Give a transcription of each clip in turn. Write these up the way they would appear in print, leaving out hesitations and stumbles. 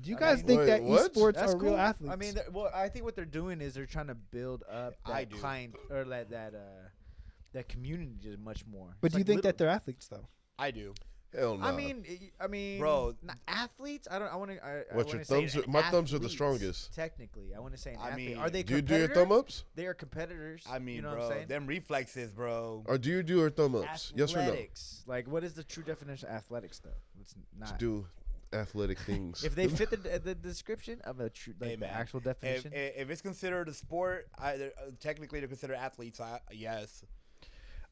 Do you guys think that what? esports That's are real cool. athletes? I mean, I think what they're doing is they're trying to build up I that do. client or that community just much more. but It's do you like think that they're athletes though? I do. Hell no. I mean, Bro. not athletes. I don't. I want to. What, your thumbs are- my thumbs are the strongest. Technically, I want to say. I Athlete. mean, Are they? Do you do your competitors? thumb ups? They are competitors. I mean, you know bro, what I'm saying? them reflexes, bro. Or do you do your thumb ups? Yes or no? Athletics. Like, what is the true definition of athletics, though? It's To not. do athletic things. If they fit the description of a true, like Hey, the man. actual definition. If it's considered a sport, technically they're considered athletes. Yes.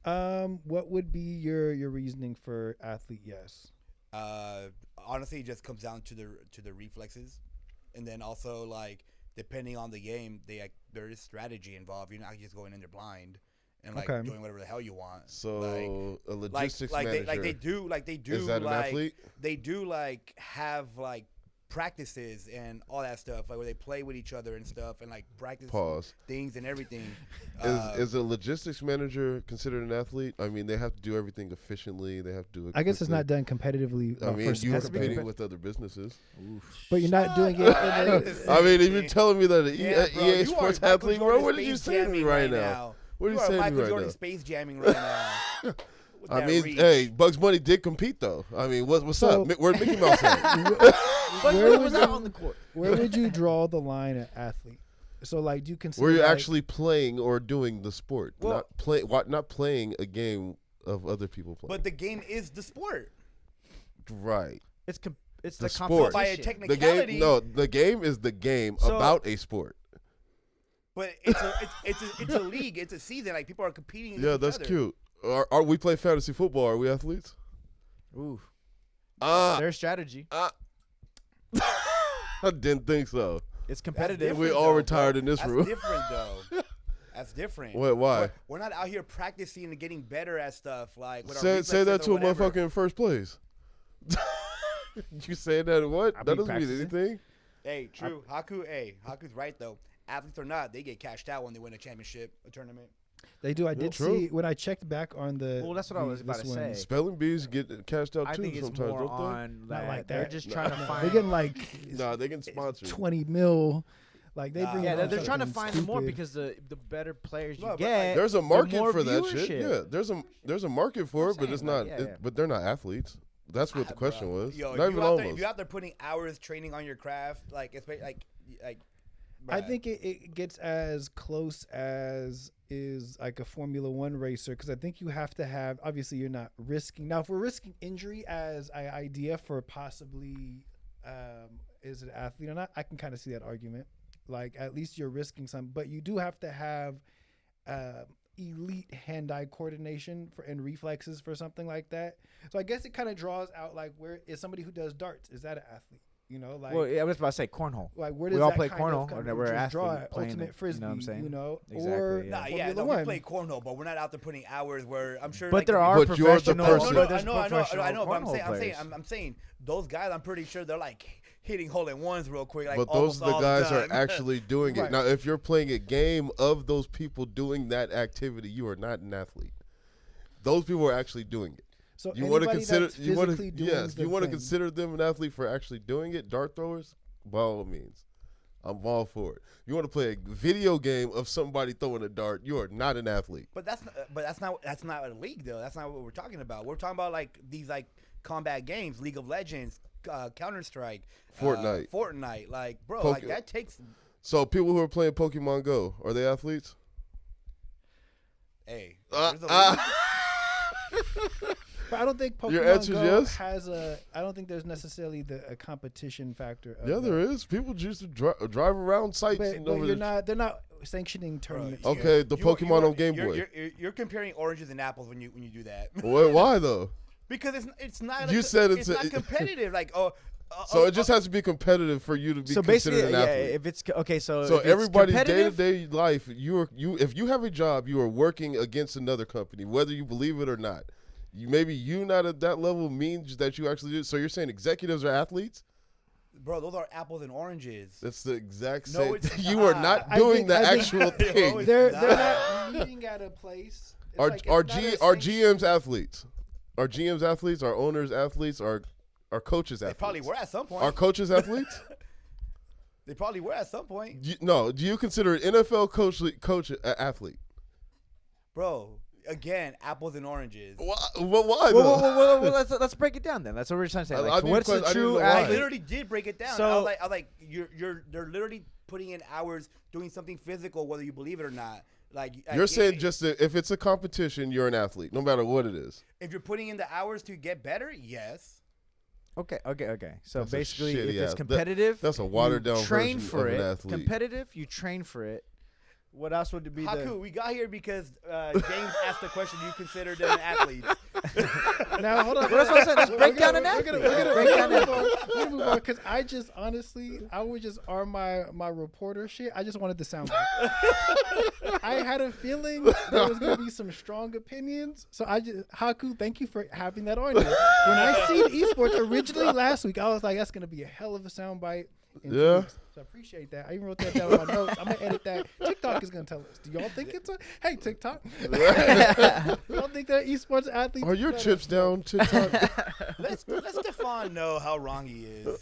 What would be your reasoning for athlete? Yes. Honestly, it just comes down to the reflexes, and then also like depending on the game, there is strategy involved. You're not just going in there blind and like Okay. doing whatever the hell you want. So a like logistics like manager. they do is that an athlete? they do like have like practices and all that stuff, like where they play with each other and stuff and like practice Pause. things and everything. Is a logistics manager considered an athlete? I mean, they have to do everything efficiently. They have to do it I guess it's quickly. not done competitively. I mean, for you're sport, competing but- with other businesses. but you're not doing it. In a, I mean, if you're telling me that an Yeah, bro, EA you Sports are Michael athlete, bro, Jordan what did you space say to me jamming right now? What are you are saying to Michael me right Jordan now? space jamming right now. With I that mean, reach. hey, Bugs Bunny did compete though. I mean, what's So- up? Where's Mickey Mouse at? but where it would was you- not on the court. where would you draw the line at athlete? So like, do you consider Where you're like- actually playing or doing the sport, Well- not playing a game of other people playing. But the game is the sport. Right. It's The the sport. By a competition. The technicality. game. No, the game is the game So- about a sport. But it's a league. It's a season. Like people are competing. Yeah, against that's each other. cute. Are we play fantasy football? Are we athletes? Ooh, Ah, their strategy. I didn't think so. It's That's competitive. different, We all though, retired bro. in this That's room. different though. That's different. Wait, why? We're not out here practicing and getting better at stuff. Like with our Say that reflexes to or a whatever. motherfucker in first place. You saying that what? I That be doesn't mean practicing. anything. Hey, true. Haku's right though. Athletes or not, they get cashed out when they win a championship, a tournament. They do. I did true. see when I checked back on the. Well, that's what I was about this to one, say. Spelling bees get cashed out I too think it's sometimes, more don't on Not like they're that. just No. trying to They're find. getting like they? Nah, they get sponsored. 20 mil. Like they Nah. bring. Yeah, in they're all trying to something find more stupid. because the better players you No, but, get. like, There's a the market more for that shit. viewership. Yeah, there's a market for I'm it, but it's saying, not. like, yeah. But they're not athletes. That's what the question was. Yo, not if even you out there, almost. if you're out there putting hours training on your craft, like it's like. I bruh. think it gets as close as is like a Formula One racer because I think you have to have. Obviously, you're not risking. Now, if we're risking injury as an idea for possibly is it an athlete or not, I can kind of see that argument. Like at least you're risking some, but you do have to have elite hand-eye coordination and reflexes for something like that. So I guess it kind of draws out like where is somebody who does darts? Is that an athlete? You know, like. Well, yeah, I was about to say cornhole. Like where We does all that play kind cornhole, of come or from? we're Just draw athletes it, playing ultimate it, frisbee, you know what I'm saying? or Exactly, yeah. Nah, Formula no, One. we play cornhole, but we're not out there putting hours. Where I'm sure. But like, there the are But you're the professional. person. but there's I know, professional but I'm cornhole saying, players. I'm saying those guys. I'm pretty sure they're like hitting hole in ones real quick. Like But those almost are the all guys time. are actually doing it. Right. Now, if you're playing a game of those people doing that activity, you are not an athlete. Those people are actually doing it. So You want to anybody consider? that's You want to? physically doing Yes. the You want to thing. consider them an athlete for actually doing it? Dart throwers, by all means, I'm all for it. You want to play a video game of somebody throwing a dart? You are not an athlete. But that's not a league though. That's not what we're talking about. We're talking about like these like combat games, League of Legends, Counter Strike, Fortnite. Like bro, Poke- like that takes. So people who are playing Pokemon Go, are they athletes? Hey, Uh, there's a league. But I don't think Your Pokemon answer's Go yes? has a. I don't think there's necessarily a competition factor. Of Yeah, that. there is. People just drive around sites. But, and but over you're the- not. They're not sanctioning tournaments. Bro, yet. Okay, the Pokemon on Game you're- Boy. You're comparing oranges and apples when you do that. Why though? Because it's not. You said it's it's not competitive. Like So it just has to be competitive for you to be So basically, considered an yeah, athlete. if it's okay, so So if it's everybody's day to competitive- day life, if you have a job, you are working against another company, whether you believe it or not. Maybe you not at that level means that you actually do. So you're saying executives are athletes? bro, those are apples and oranges. That's the exact No, same. it's You are not. not I doing think- the I think- actual thing. They're Nah. not meeting at a place. It's Are like, it's are not a are sanction- GMs athletes? Are GMs athletes? Are owners athletes? Are coaches They athletes? probably were at some point. Are coaches athletes? They probably were at some point, No, do you consider an NFL coach an athlete? bro. Again, apples and oranges. Why? Why Well, though? let's break it down then. That's what we're trying to say. I Like, need what's que- a I need to true know why. I athlete? literally did break it down. So- I was like, they're literally putting in hours doing something physical, whether you believe it or not. Like You're saying if, just that if it's a competition, you're an athlete, no matter what it is. if you're putting in the hours to get better, yes. Okay. So That's a basically, if shitty it's ass- competitive, that's a watered you down train version for of an it. athlete. Competitive, you train for it. What else would be Haku, we got here because James asked the question. You consider them an athlete? Now hold on. Well, that's what I said. Let's break down an We're athlete. gonna move on because I just honestly, I would just arm my reporter shit. I just wanted the sound. I had a feeling there was gonna be some strong opinions, so I just Haku, thank you for having that on here. When I seen esports originally last week, I was like, that's gonna be a hell of a soundbite. in 2 Yeah. weeks. So I appreciate that. I even wrote that down in my notes. I'm gonna edit that. TikTok is gonna tell us. Do y'all think it's a hey TikTok? Y'all think that esports athletes? Are your better? chips down, TikTok? Let Stefan know how wrong he is.